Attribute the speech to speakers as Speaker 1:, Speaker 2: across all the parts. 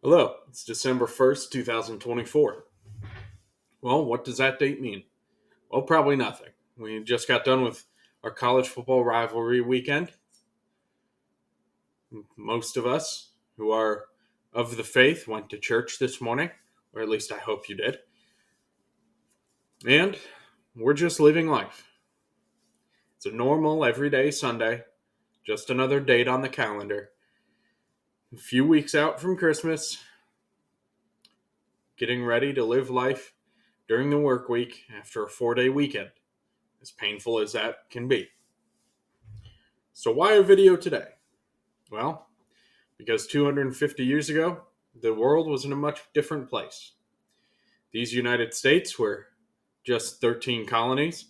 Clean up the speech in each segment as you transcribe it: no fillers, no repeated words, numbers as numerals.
Speaker 1: Hello, it's December 1st, 2024. Well, what does that date mean? Well, probably nothing. We just got done with our college football rivalry weekend. Most of us who are of the faith went to church this morning, or at least I hope you did. And we're just living life. It's a normal, everyday Sunday, just another date on the calendar. A few weeks out from Christmas, getting ready to live life during the work week after a 4-day weekend, as painful as that can be. So why a video today? Well, because 250 years ago, the world was in a much different place. These United States were just 13 colonies,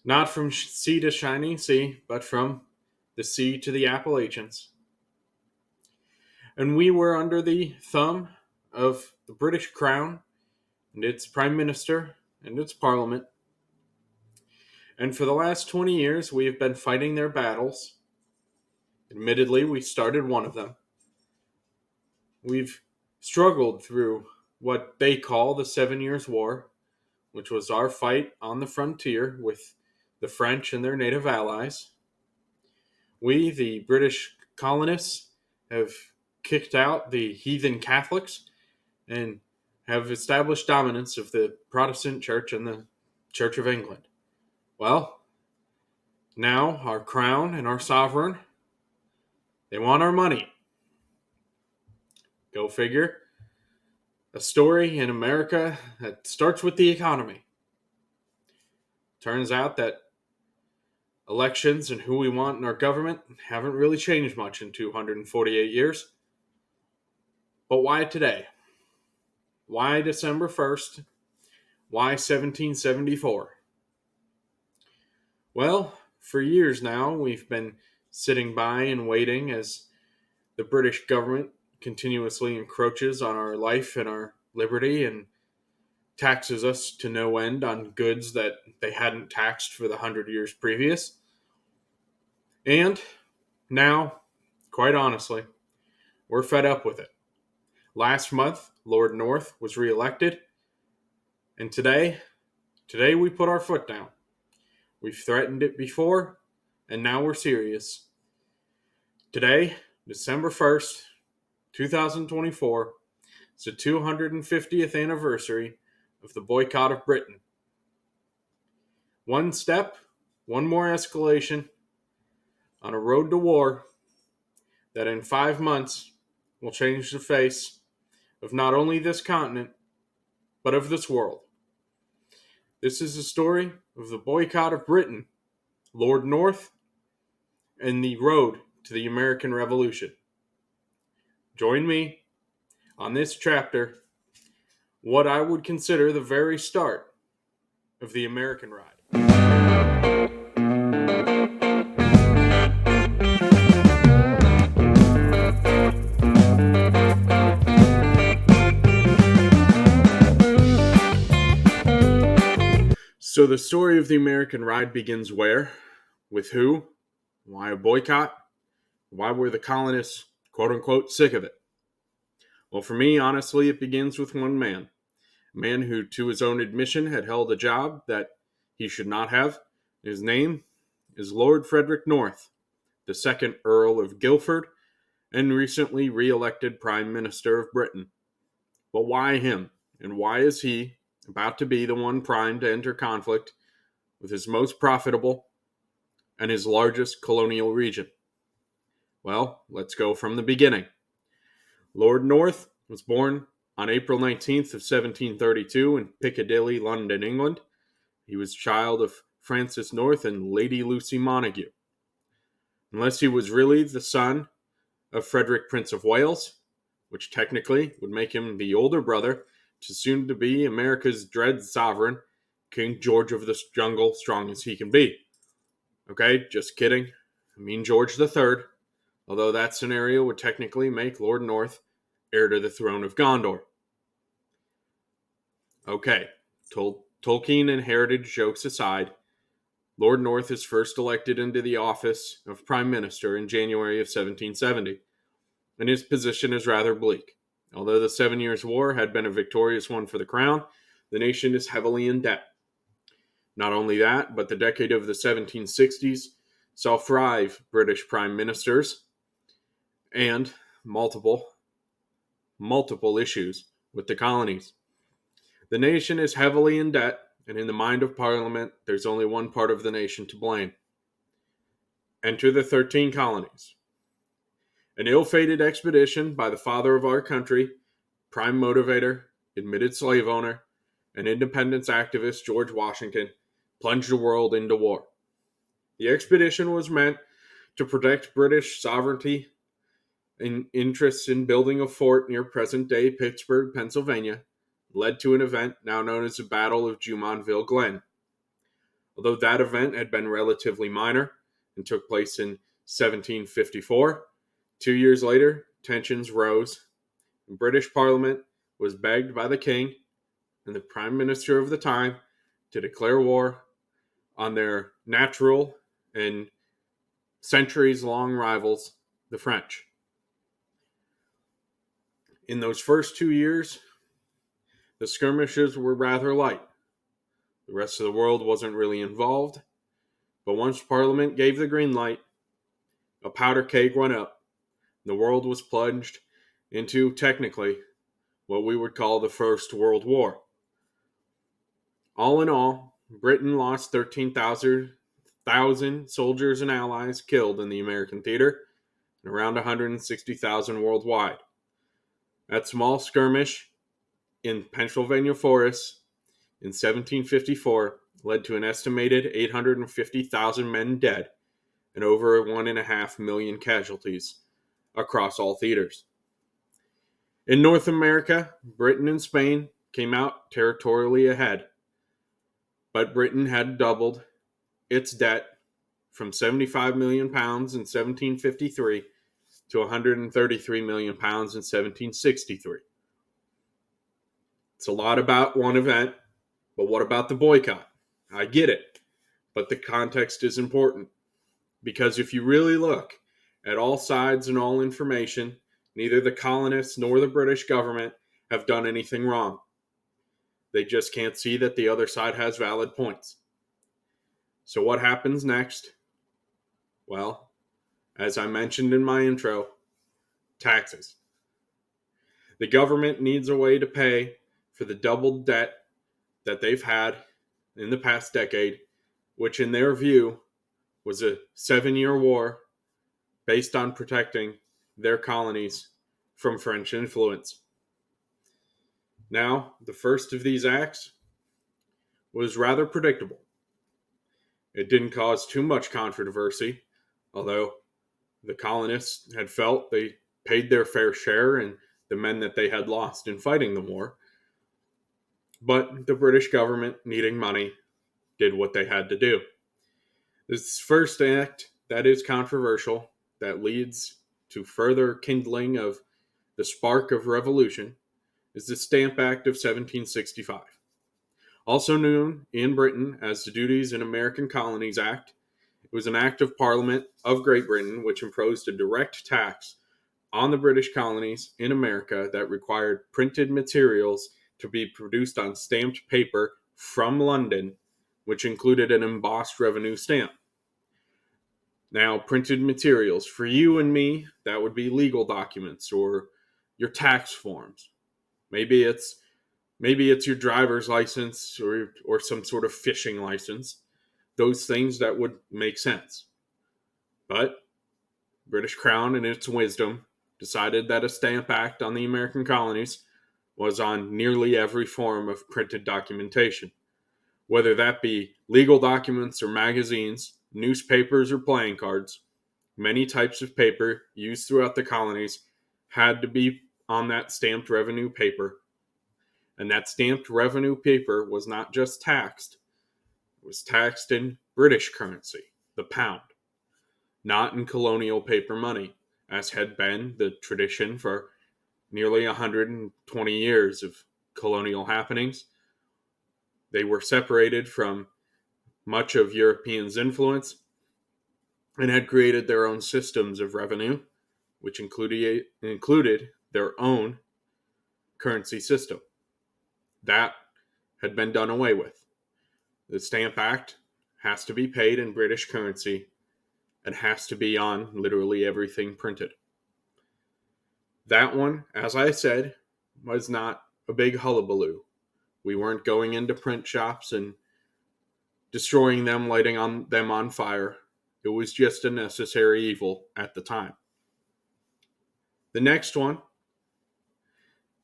Speaker 1: not from sea to shining sea, but from the sea to the Appalachians. And we were under the thumb of the British Crown and its Prime Minister and its Parliament. And for the last 20 years, we have been fighting their battles. Admittedly, we started one of them. We've struggled through what they call the 7 Years' War, which was our fight on the frontier with the French and their native allies. We, the British colonists, have kicked out the heathen Catholics and have established dominance of the Protestant Church and the Church of England. Well, now our crown and our sovereign, they want our money. Go figure. A story in America that starts with the economy. Turns out that elections and who we want in our government haven't really changed much in 248 years. But why today? Why December 1st? Why 1774? Well, for years now, we've been sitting by and waiting as the British government continuously encroaches on our life and our liberty and taxes us to no end on goods that they hadn't taxed for the 100 years previous. And now, quite honestly, we're fed up with it. Last month, Lord North was reelected, and today we put our foot down. We've threatened it before, and now we're serious. Today, December 1st, 2024, is the 250th anniversary of the boycott of Britain. One step, one more escalation on a road to war that in 5 months will change the face of not only this continent, but of this world. This is the story of the boycott of Britain, Lord North, and the road to the American Revolution. Join me on this chapter, what I would consider the very start of the American ride. So the story of the American ride begins where? With who? Why a boycott? Why were the colonists, quote unquote, sick of it? Well, for me, honestly, it begins with one man. A man who, to his own admission, had held a job that he should not have. His name is Lord Frederick North, the second Earl of Guildford, and recently re-elected Prime Minister of Britain. But why him? And why is he about to be the one primed to enter conflict with his most profitable and his largest colonial region? Well, let's go from the beginning. Lord North was born on April 19th of 1732 in Piccadilly, London, England. He was child of Francis North and Lady Lucy Montague. Unless he was really the son of Frederick, Prince of Wales, which technically would make him the older brother to soon to be America's dread sovereign, King George of the Jungle, strong as he can be. Okay, just kidding. I mean George III, although that scenario would technically make Lord North heir to the throne of Gondor. Okay, Tolkien and heritage jokes aside, Lord North is first elected into the office of Prime Minister in January of 1770, and his position is rather bleak. Although the 7 Years' War had been a victorious one for the crown, the nation is heavily in debt. Not only that, but the decade of the 1760s saw 5 British prime ministers and multiple issues with the colonies. The nation is heavily in debt, and in the mind of Parliament, there's only one part of the nation to blame. Enter the 13 colonies. An ill-fated expedition by the father of our country, prime motivator, admitted slave owner, and independence activist George Washington plunged the world into war. The expedition was meant to protect British sovereignty and interests in building a fort near present-day Pittsburgh, Pennsylvania, led to an event now known as the Battle of Jumonville Glen. Although that event had been relatively minor and took place in 1754, 2 years later, tensions rose, and British Parliament was begged by the King and the Prime Minister of the time to declare war on their natural and centuries-long rivals, the French. In those first 2 years, the skirmishes were rather light. The rest of the world wasn't really involved, but once Parliament gave the green light, a powder keg went up. The world was plunged into, technically, what we would call the First World War. All in all, Britain lost 13,000 soldiers and allies killed in the American theater, and around 160,000 worldwide. That small skirmish in Pennsylvania forests in 1754 led to an estimated 850,000 men dead and over 1.5 million casualties across all theaters. In North America, Britain and Spain came out territorially ahead, but Britain had doubled its debt from £75 million in 1753 to £133 million in 1763. It's a lot about one event, but what about the boycott? I get it, but the context is important. Because if you really look at all sides and all information, neither the colonists nor the British government have done anything wrong. They just can't see that the other side has valid points. So what happens next? Well, as I mentioned in my intro, taxes. The government needs a way to pay for the doubled debt that they've had in the past decade, which in their view was a 7-year war based on protecting their colonies from French influence. Now, the first of these acts was rather predictable. It didn't cause too much controversy, although the colonists had felt they paid their fair share in the men that they had lost in fighting the war. But the British government, needing money, did what they had to do. This first act that is controversial, that leads to further kindling of the spark of revolution, is the Stamp Act of 1765. Also known in Britain as the Duties in American Colonies Act, it was an act of Parliament of Great Britain which imposed a direct tax on the British colonies in America that required printed materials to be produced on stamped paper from London, which included an embossed revenue stamp. Now, printed materials, for you and me, that would be legal documents or your tax forms. Maybe it's your driver's license or some sort of fishing license. Those things that would make sense. But British Crown, in its wisdom, decided that a Stamp Act on the American colonies was on nearly every form of printed documentation. Whether that be legal documents or magazines, newspapers or playing cards, many types of paper used throughout the colonies had to be on that stamped revenue paper. And that stamped revenue paper was not just taxed, it was taxed in British currency, the pound, not in colonial paper money, as had been the tradition for nearly 120 years of colonial happenings. They were separated from much of Europeans' influence and had created their own systems of revenue, which included their own currency system. That had been done away with. The Stamp Act has to be paid in British currency and has to be on literally everything printed. That one, as I said, was not a big hullabaloo. We weren't going into print shops and destroying them, lighting them on fire. It was just a necessary evil at the time. The next one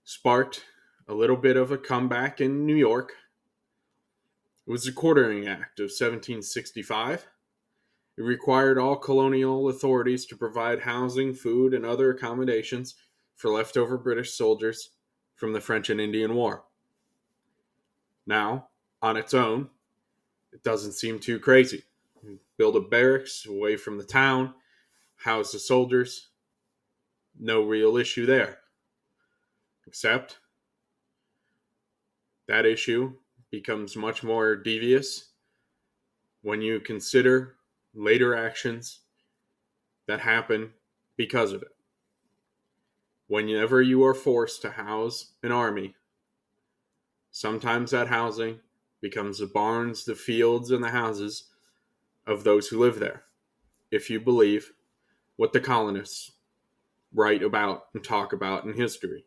Speaker 1: sparked a little bit of a comeback in New York. It was the Quartering Act of 1765. It required all colonial authorities to provide housing, food, and other accommodations for leftover British soldiers from the French and Indian War. Now, on its own, it doesn't seem too crazy. Build a barracks away from the town, house the soldiers, no real issue there. Except that issue becomes much more devious when you consider later actions that happen because of it. Whenever you are forced to house an army, sometimes that housing becomes the barns, the fields, and the houses of those who live there, if you believe what the colonists write about and talk about in history.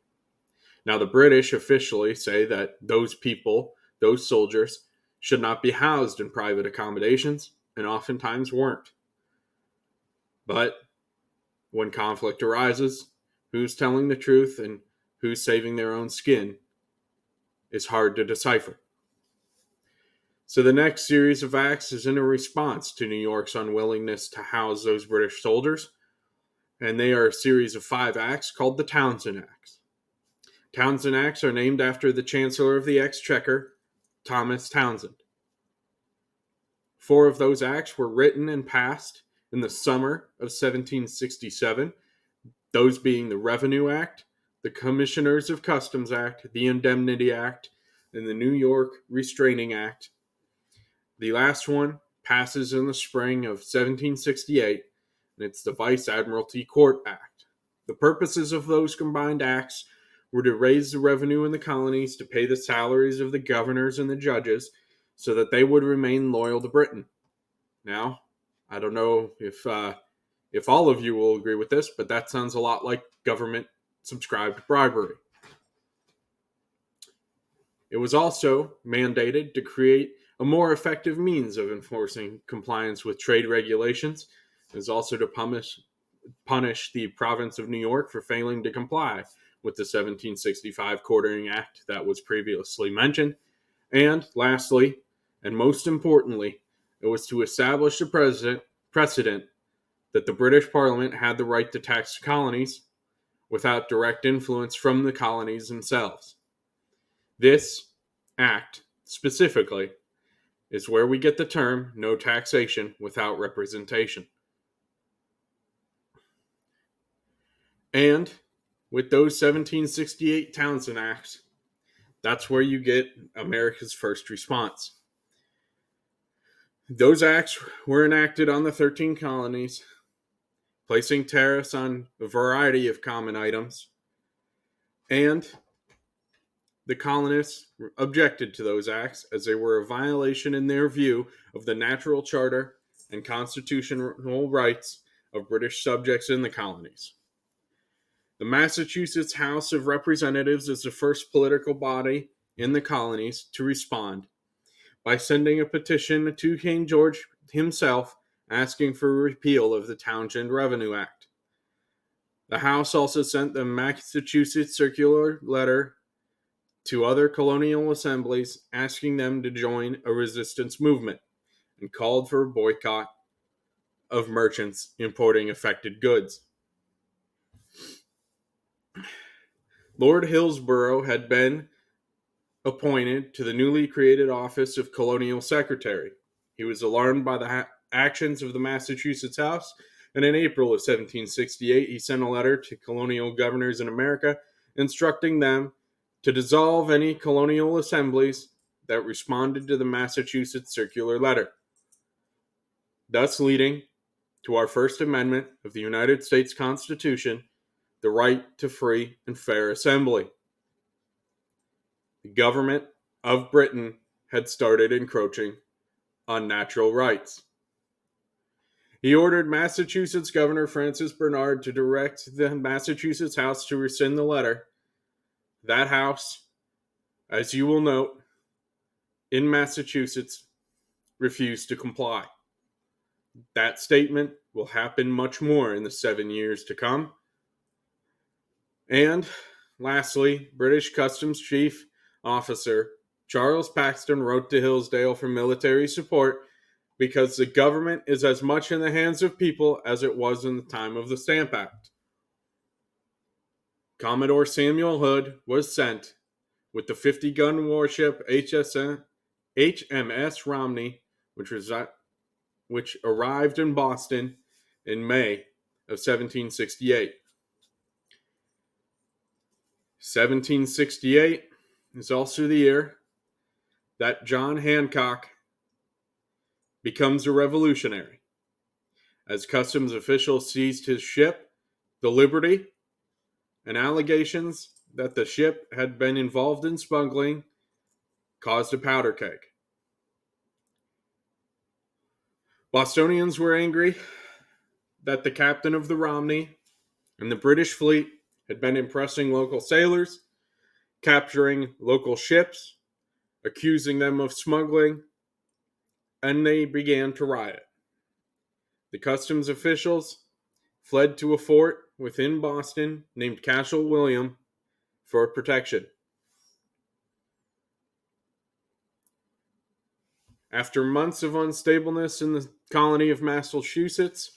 Speaker 1: Now, the British officially say that those people, those soldiers, should not be housed in private accommodations, and oftentimes weren't. But when conflict arises, who's telling the truth and who's saving their own skin is hard to decipher. So the next series of acts is in a response to New York's unwillingness to house those British soldiers, and they are a series of 5 acts called the Townshend Acts. Townshend Acts are named after the Chancellor of the Exchequer, Thomas Townshend. 4 of those acts were written and passed in the summer of 1767, those being the Revenue Act, the Commissioners of Customs Act, the Indemnity Act, and the New York Restraining Act. The last one passes in the spring of 1768, and it's the Vice Admiralty Court Act. The purposes of those combined acts were to raise the revenue in the colonies to pay the salaries of the governors and the judges so that they would remain loyal to Britain. Now, I don't know if all of you will agree with this, but that sounds a lot like government-subscribed bribery. It was also mandated to create a more effective means of enforcing compliance with trade regulations. It was also to punish the province of New York for failing to comply with the 1765 Quartering Act that was previously mentioned. And lastly, and most importantly, it was to establish a precedent that the British Parliament had the right to tax colonies without direct influence from the colonies themselves. This act, specifically, is where we get the term no taxation without representation. And with those 1768 Townshend Acts, that's where you get America's first response. Those acts were enacted on the 13 colonies, placing tariffs on a variety of common items, and the colonists objected to those acts as they were a violation in their view of the natural charter and constitutional rights of British subjects in the colonies. The Massachusetts House of Representatives is the first political body in the colonies to respond by sending a petition to King George himself asking for a repeal of the Townshend Revenue Act. The House also sent the Massachusetts circular letter to other colonial assemblies asking them to join a resistance movement and called for a boycott of merchants importing affected goods. Lord Hillsborough had been appointed to the newly created office of Colonial Secretary. He was alarmed by the actions of the Massachusetts House, and in April of 1768 he sent a letter to colonial governors in America instructing them to dissolve any colonial assemblies that responded to the Massachusetts circular letter, thus leading to our First Amendment of the United States Constitution, the right to free and fair assembly. The government of Britain had started encroaching on natural rights. He ordered Massachusetts Governor Francis Bernard to direct the Massachusetts House to rescind the letter. That House, as you will note, in Massachusetts, refused to comply. That statement will happen much more in the 7 years to come. And lastly, British Customs Chief Officer Charles Paxton wrote to Hillsdale for military support because the government is as much in the hands of people as it was in the time of the Stamp Act. Commodore Samuel Hood was sent with the 50-gun warship HMS Romney, which arrived in Boston in May of 1768. 1768 is also the year that John Hancock becomes a revolutionary, as customs officials seized his ship, the Liberty, and allegations that the ship had been involved in smuggling caused a powder keg. Bostonians were angry that the captain of the Romney and the British fleet had been impressing local sailors, capturing local ships, accusing them of smuggling, and they began to riot. The customs officials fled to a fort within Boston named Castle William for protection. After months of unstableness in the colony of Massachusetts,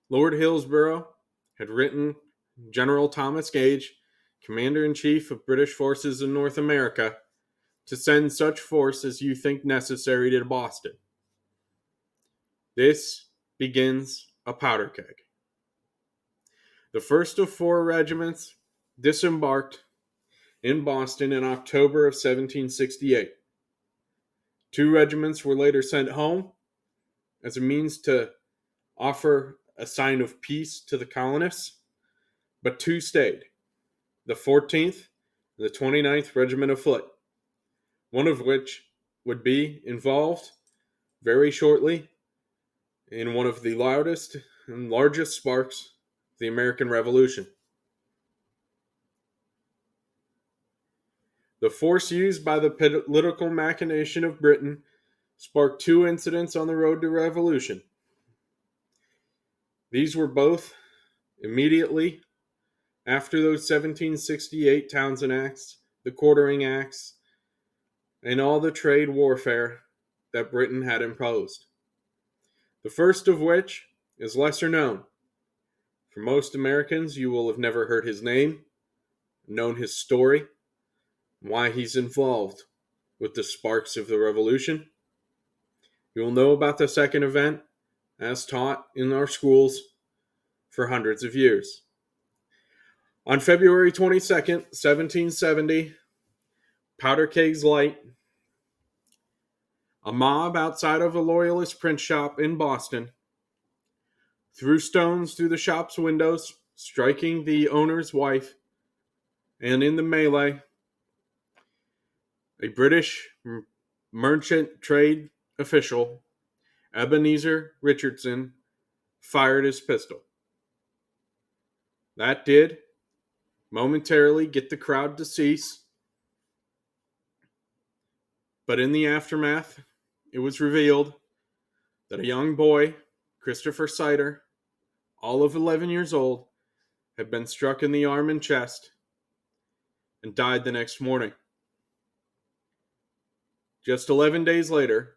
Speaker 1: Lord Hillsborough had written General Thomas Gage, Commander-in-Chief of British forces in North America, to send such force as you think necessary to Boston. This begins a powder keg. The first of 4 regiments disembarked in Boston in October of 1768. 2 regiments were later sent home as a means to offer a sign of peace to the colonists, but 2 stayed, the 14th and the 29th Regiment of Foot, one of which would be involved very shortly in one of the loudest and largest sparks of the American Revolution. The force used by the political machination of Britain sparked 2 incidents on the road to revolution. These were both immediately after those 1768 Townshend Acts, the Quartering Acts, and all the trade warfare that Britain had imposed. The first of which is lesser known. For most Americans, you will have never heard his name, known his story, why he's involved with the sparks of the revolution. You will know about the second event as taught in our schools for hundreds of years. On February 22nd, 1770, powder kegs light, a mob outside of a Loyalist print shop in Boston threw stones through the shop's windows, striking the owner's wife, and in the melee, a British merchant trade official, Ebenezer Richardson, fired his pistol. That did momentarily get the crowd to cease, but in the aftermath, it was revealed that a young boy, Christopher Sider, all of 11 years old, had been struck in the arm and chest and died the next morning. Just 11 days later,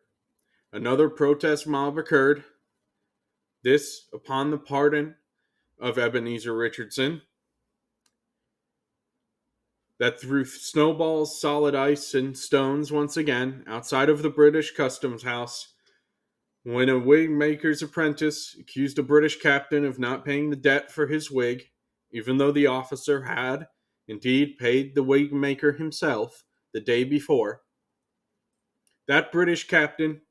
Speaker 1: another protest mob occurred, this upon the pardon of Ebenezer Richardson, that threw snowballs, solid ice, and stones once again outside of the British Customs House when a wig maker's apprentice accused a British captain of not paying the debt for his wig, even though the officer had indeed paid the wig maker himself the day before. That British captain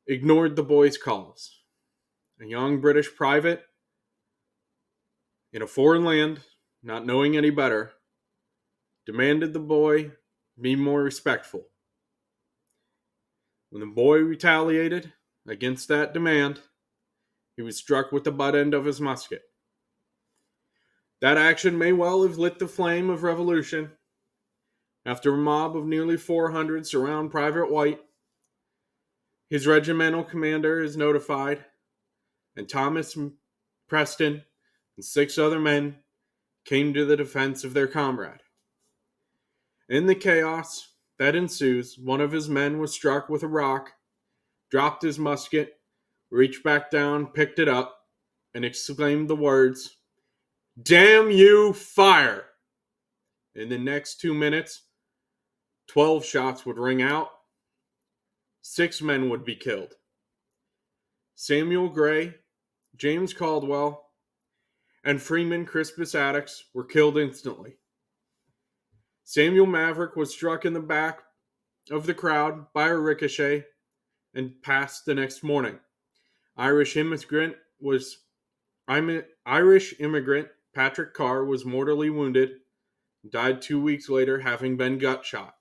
Speaker 1: ignored the boy's calls. A young British private in a foreign land, not knowing any better, demanded the boy be more respectful. When the boy retaliated against that demand, he was struck with the butt end of his musket. That action may well have lit the flame of revolution. After a mob of nearly 400 surround Private White, his regimental commander is notified, and Thomas Preston and 6 other men came to the defense of their comrade. In the chaos that ensues, one of his men was struck with a rock, dropped his musket, reached back down, picked it up, and exclaimed the words, "Damn you, fire!" In the next 2 minutes, 12 shots would ring out. 6 men would be killed. Samuel Gray, James Caldwell, and Freeman Crispus Attucks were killed instantly. Samuel Maverick was struck in the back of the crowd by a ricochet and passed the next morning. Irish immigrant Patrick Carr was mortally wounded, died 2 weeks later having been gut shot.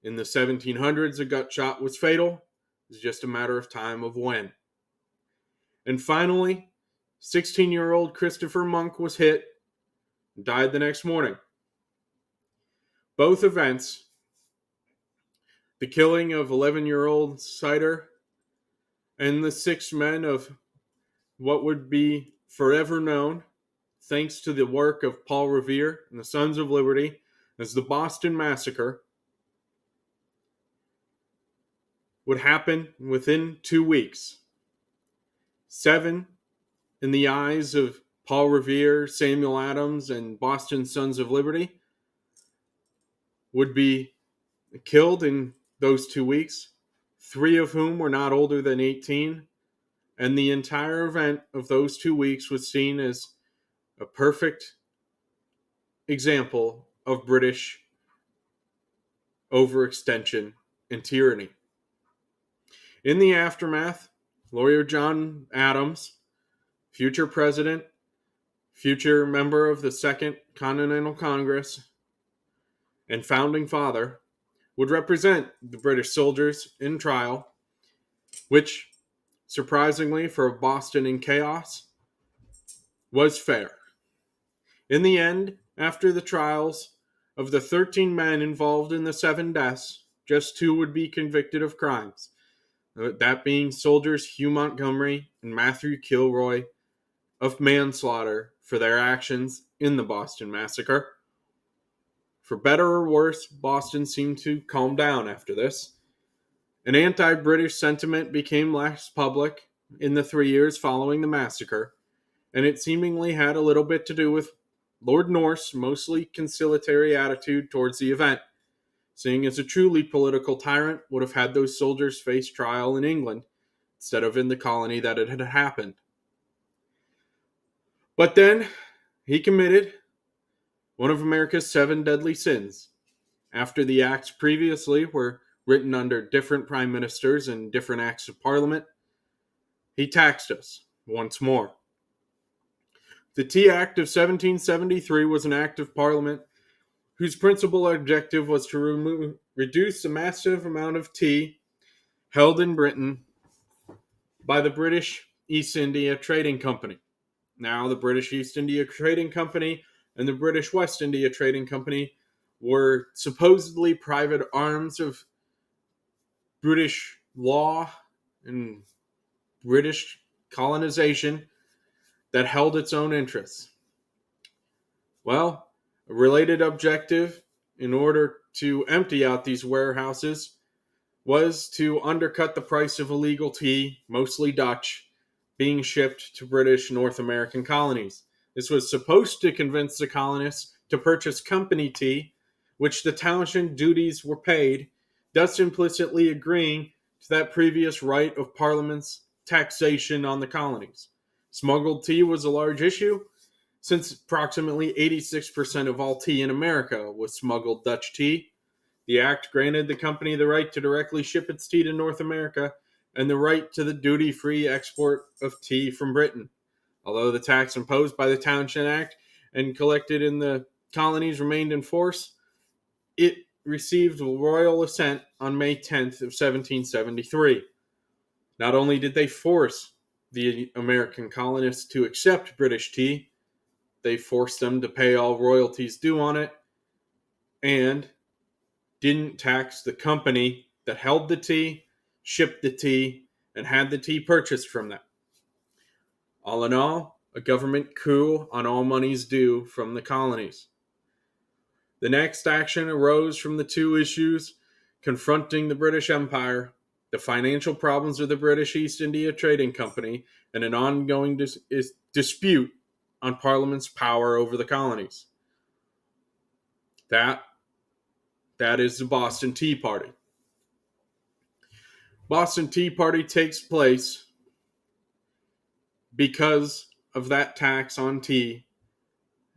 Speaker 1: In the 1700s, a gut shot was fatal. It was just a matter of time of when. And finally, 16-year-old Christopher Monk was hit and died the next morning. Both events, the killing of 11-year-old Sider and the 6 men of what would be forever known, thanks to the work of Paul Revere and the Sons of Liberty, as the Boston Massacre, would happen within 2 weeks. 7 in the eyes of Paul Revere, Samuel Adams, and Boston Sons of Liberty would be killed in those 2 weeks, 3 of whom were not older than 18, and the entire event of those 2 weeks was seen as a perfect example of British overextension and tyranny. In the aftermath, lawyer John Adams, future president, future member of the Second Continental Congress, and founding father, would represent the British soldiers in trial, which, surprisingly for Boston in chaos, was fair. In the end, after the trials of the 13 men involved in the 7 deaths, just 2 would be convicted of crimes, that being soldiers Hugh Montgomery and Matthew Kilroy, of manslaughter for their actions in the Boston Massacre. For better or worse, Boston seemed to calm down after this. An anti-British sentiment became less public in the 3 years following the massacre, and it seemingly had a little bit to do with Lord North's mostly conciliatory attitude towards the event, seeing as a truly political tyrant would have had those soldiers face trial in England instead of in the colony that it had happened. But then he committed one of America's 7 deadly sins. After the acts previously were written under different prime ministers and different acts of parliament, he taxed us once more. The Tea Act of 1773 was an act of parliament whose principal objective was to reduce the massive amount of tea held in Britain by the British East India Trading Company. Now, the British East India Trading Company and the British West India Trading Company were supposedly private arms of British law and British colonization that held its own interests. Well, a related objective in order to empty out these warehouses was to undercut the price of illegal tea, mostly Dutch, being shipped to British North American colonies. This was supposed to convince the colonists to purchase company tea, which the townshend duties were paid, thus implicitly agreeing to that previous right of Parliament's taxation on the colonies. Smuggled tea was a large issue, since approximately 86% of all tea in America was smuggled Dutch tea. The act granted the company the right to directly ship its tea to North America and the right to the duty-free export of tea from Britain. Although the tax imposed by the Townshend Act and collected in the colonies remained in force, it received royal assent on May 10th of 1773. Not only did they force the American colonists to accept British tea, they forced them to pay all royalties due on it and didn't tax the company that held the tea, shipped the tea, and had the tea purchased from them. All in all, a government coup on all monies due from the colonies. The next action arose from the two issues confronting the British Empire: the financial problems of the British East India Trading Company and an ongoing dispute on Parliament's power over the colonies. That is the Boston Tea Party. Boston Tea Party takes place because of that tax on tea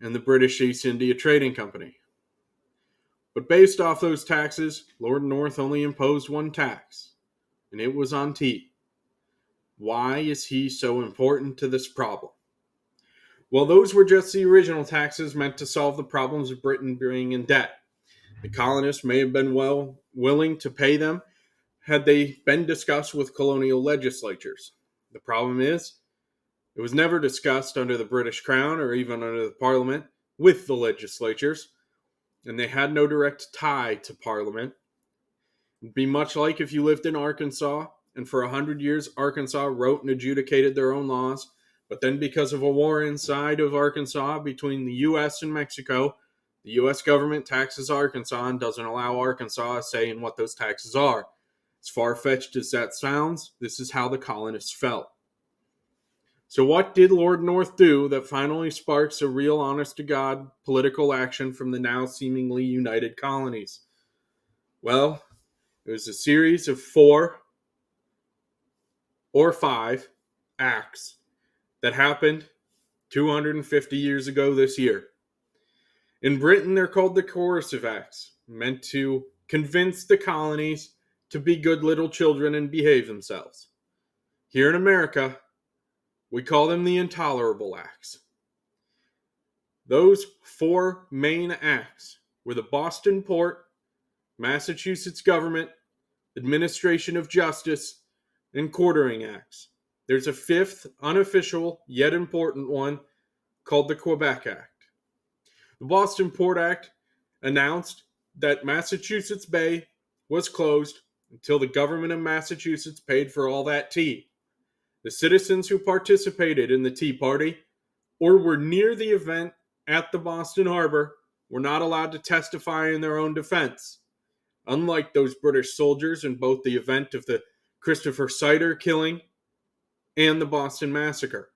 Speaker 1: and the British East India Trading Company. But based off those taxes, Lord North only imposed one tax, and it was on tea. Why is he so important to this problem? Well, those were just the original taxes meant to solve the problems of Britain being in debt. The colonists may have been willing to pay them had they been discussed with colonial legislatures. The problem is, it was never discussed under the British Crown or even under the Parliament with the legislatures, and they had no direct tie to Parliament. It'd be much like if you lived in Arkansas, and for 100 years Arkansas wrote and adjudicated their own laws, but then because of a war inside of Arkansas between the U.S. and Mexico, the U.S. government taxes Arkansas and doesn't allow Arkansas a say in what those taxes are. As far-fetched as that sounds, this is how the colonists felt. So what did Lord North do that finally sparks a real honest-to-God political action from the now seemingly united colonies? Well, it was a series of 4 or 5 acts that happened 250 years ago this year. In Britain, they're called the Coercive Acts, meant to convince the colonies to be good little children and behave themselves. Here in America, we call them the Intolerable Acts. Those 4 main acts were the Boston Port, Massachusetts Government, Administration of Justice, and Quartering Acts. There's a 5th, unofficial, yet important one called the Quebec Act. The Boston Port Act announced that Massachusetts Bay was closed until the government of Massachusetts paid for all that tea. The citizens who participated in the Tea Party or were near the event at the Boston Harbor were not allowed to testify in their own defense, unlike those British soldiers in both the event of the Christopher Sider killing and the Boston Massacre.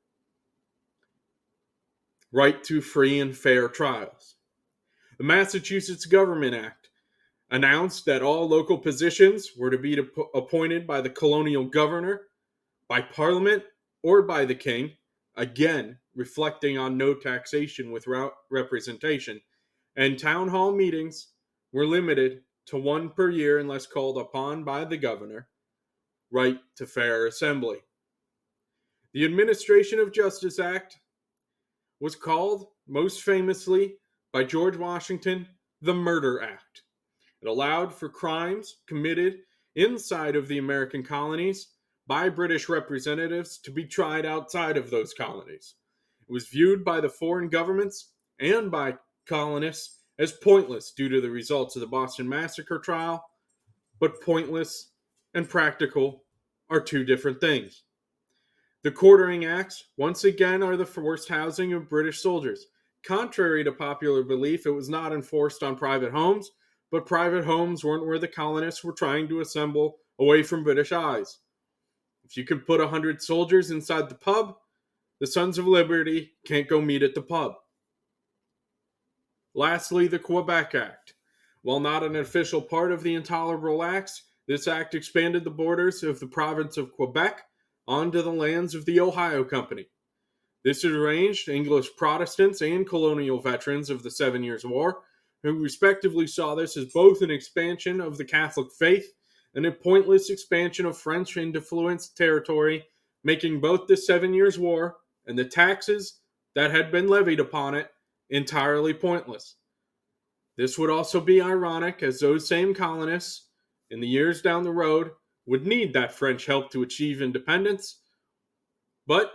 Speaker 1: Right to free and fair trials. The Massachusetts Government Act announced that all local positions were to be appointed by the colonial governor, by Parliament, or by the King, again reflecting on no taxation without representation, and town hall meetings were limited to 1 per year unless called upon by the governor. Right to fair assembly. The Administration of Justice Act was called, most famously by George Washington, the Murder Act. It allowed for crimes committed inside of the American colonies by British representatives to be tried outside of those colonies. It was viewed by the foreign governments and by colonists as pointless due to the results of the Boston Massacre trial, but pointless and practical are 2 different things. The Quartering Acts, once again, are the forced housing of British soldiers. Contrary to popular belief, it was not enforced on private homes, but private homes weren't where the colonists were trying to assemble away from British eyes. If you could put 100 soldiers inside the pub, the Sons of Liberty can't go meet at the pub. Lastly, the Quebec Act. While not an official part of the Intolerable Acts, this act expanded the borders of the province of Quebec onto the lands of the Ohio Company. This arranged English Protestants and colonial veterans of the 7 Years' War, who respectively saw this as both an expansion of the Catholic faith and a pointless expansion of French-influenced territory, making both the 7 Years' War and the taxes that had been levied upon it entirely pointless. This would also be ironic, as those same colonists, in the years down the road, would need that French help to achieve independence, but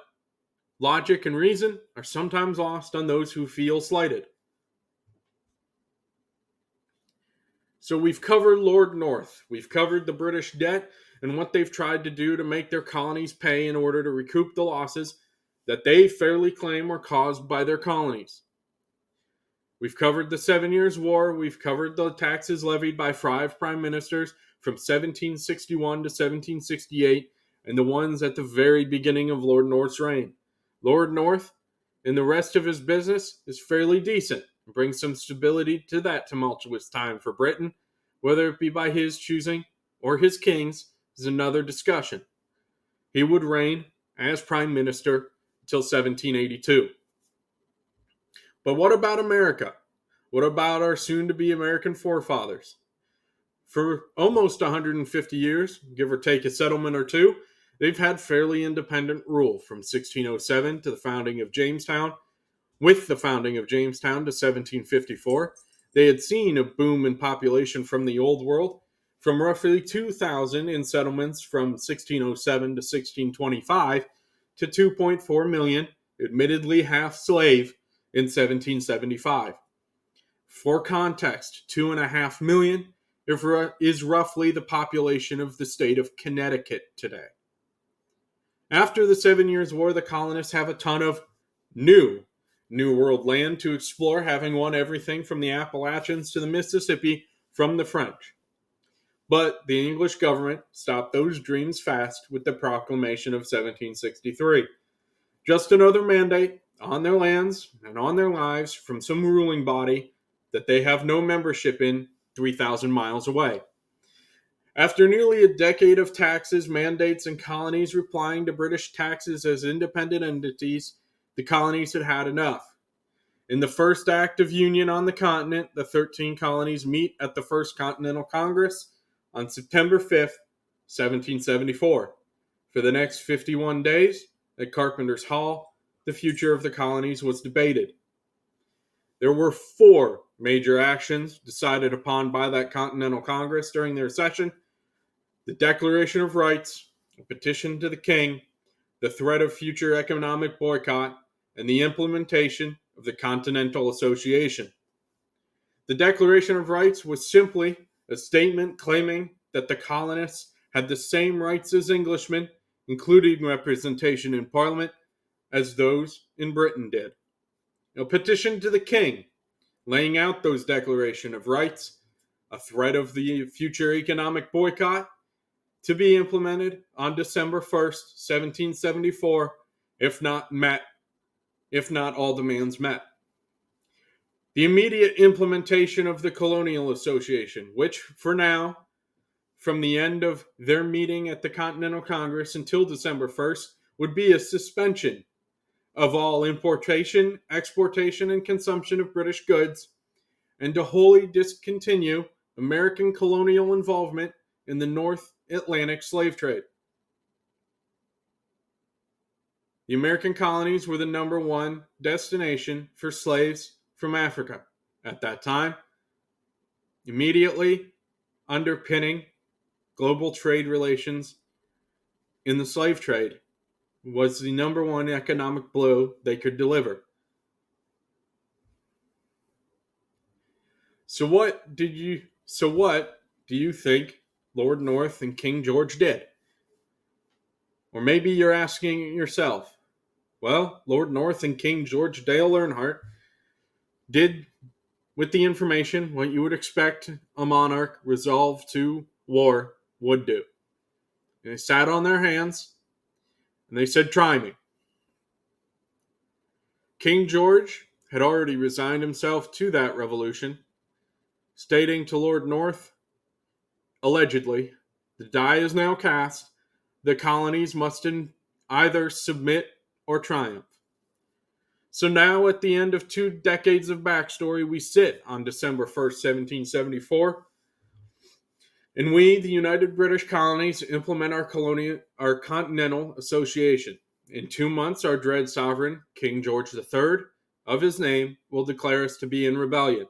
Speaker 1: logic and reason are sometimes lost on those who feel slighted. So we've covered Lord North, we've covered the British debt and what they've tried to do to make their colonies pay in order to recoup the losses that they fairly claim were caused by their colonies. We've covered the 7 Years' War. We've covered the taxes levied by 5 prime ministers from 1761 to 1768 and the ones at the very beginning of Lord North's reign. Lord North, in the rest of his business, is fairly decent and brings some stability to that tumultuous time for Britain. Whether it be by his choosing or his king's is another discussion. He would reign as prime minister until 1782. But what about America? What about our soon-to-be American forefathers? For almost 150 years, give or take a settlement or two, they've had fairly independent rule from 1607 to the founding of Jamestown. With the founding of Jamestown to 1754, they had seen a boom in population from the Old World, from roughly 2,000 in settlements from 1607 to 1625 to 2.4 million, admittedly half slave, in 1775. For context, 2.5 million is roughly the population of the state of Connecticut today. After the 7 Years' War, the colonists have a ton of New World land to explore, having won everything from the Appalachians to the Mississippi from the French. But the English government stopped those dreams fast with the Proclamation of 1763. Just another mandate on their lands and on their lives from some ruling body that they have no membership in 3,000 miles away. After nearly a decade of taxes, mandates, and colonies replying to British taxes as independent entities, the colonies had had enough. In the first act of union on the continent, the 13 colonies meet at the First Continental Congress on September 5th, 1774. For the next 51 days, at Carpenter's Hall, the future of the colonies was debated. There were 4 major actions decided upon by that Continental Congress during their session: the Declaration of Rights, a petition to the king, the threat of future economic boycott, and the implementation of the Continental Association. The Declaration of Rights was simply a statement claiming that the colonists had the same rights as Englishmen, including representation in Parliament, as those in Britain did. A petition to the king, laying out those Declaration of Rights, a threat of the future economic boycott, to be implemented on December 1st, 1774, if not all demands met. The immediate implementation of the Colonial Association, which, for now, from the end of their meeting at the Continental Congress until December 1st, would be a suspension of all importation, exportation, and consumption of British goods, and to wholly discontinue American colonial involvement in the North Atlantic slave trade. The American colonies were the number one destination for slaves from Africa at that time, immediately underpinning global trade relations in the slave trade was the number one economic blow they could deliver. So what do you think Lord North and King George did? Or maybe you're asking yourself, well, Lord North and King George Dale Earnhardt did with the information what you would expect a monarch resolved to war would do. And they sat on their hands and they said, try me. King George had already resigned himself to that revolution, stating to Lord North, allegedly, the die is now cast, the colonies must either submit or triumph. So now, at the end of 2 decades of backstory, we sit on December 1st, 1774, and we, the United British Colonies, implement our Continental Association. In 2 months, our dread sovereign, King George III, of his name, will declare us to be in rebellion.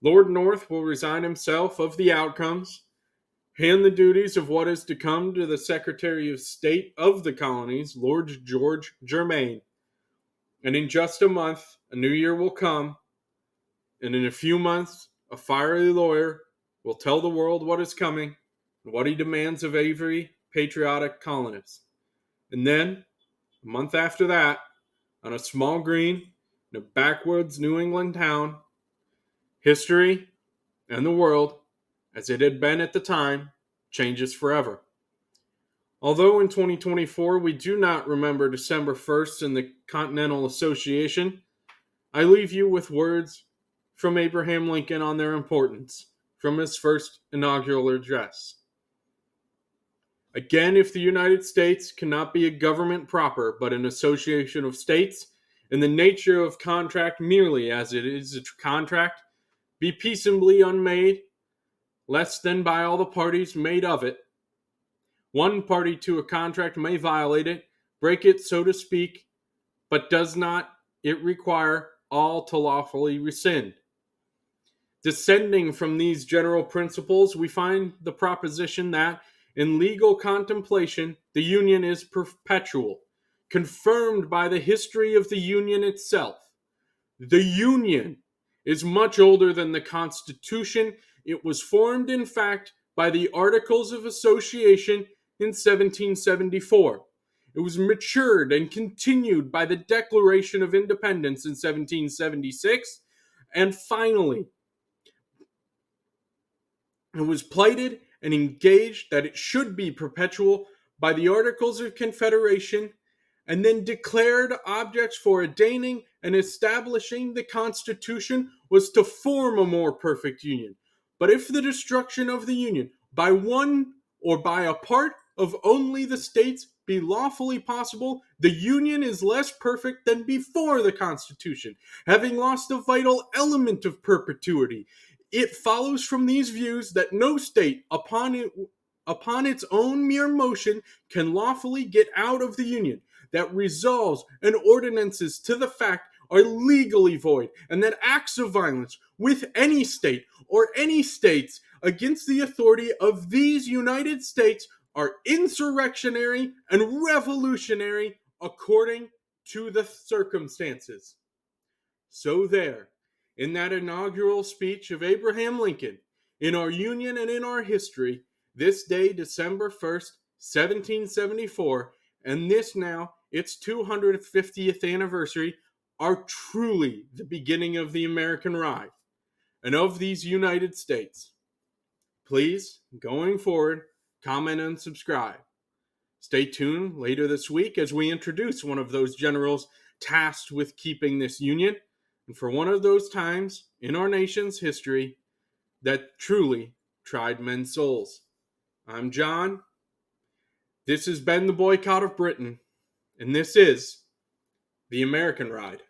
Speaker 1: Lord North will resign himself of the outcomes, hand the duties of what is to come to the Secretary of State of the Colonies, Lord George Germain. And in just a month, a new year will come, and in a few months, a fiery lawyer will tell the world what is coming and what he demands of every patriotic colonist. And then, a month after that, on a small green in a backwoods New England town, history and the world, as it had been at the time, changes forever. Although in 2024 we do not remember December 1st in the Continental Association, I leave you with words from Abraham Lincoln on their importance from his first inaugural address. Again, if the United States cannot be a government proper, but an association of states, in the nature of contract merely as it is a contract, be peaceably unmade, less than by all the parties made of it. One party to a contract may violate it, break it, so to speak, but does not it require all to lawfully rescind? Descending from these general principles, we find the proposition that in legal contemplation, the Union is perpetual, confirmed by the history of the Union itself. The Union is much older than the Constitution. It was formed, in fact, by the Articles of Association in 1774. It was matured and continued by the Declaration of Independence in 1776. And finally, it was plighted and engaged that it should be perpetual by the Articles of Confederation, and then declared objects for ordaining and establishing the Constitution was to form a more perfect union. But if the destruction of the Union by one or by a part of only the states be lawfully possible, the Union is less perfect than before the Constitution, having lost a vital element of perpetuity. It follows from these views that no state, upon its own mere motion, can lawfully get out of the Union, that resolves and ordinances to the fact are legally void, and that acts of violence with any state or any states against the authority of these United States are insurrectionary and revolutionary according to the circumstances. So there, in that inaugural speech of Abraham Lincoln, in our Union and in our history, this day, December 1st, 1774, and this now, its 250th anniversary, are truly the beginning of the American ride and of these United States. Please, going forward, comment and subscribe. Stay tuned later this week as we introduce one of those generals tasked with keeping this union, and for one of those times in our nation's history that truly tried men's souls. I'm John. This has been the Boycott of Britain, and this is the American Ride.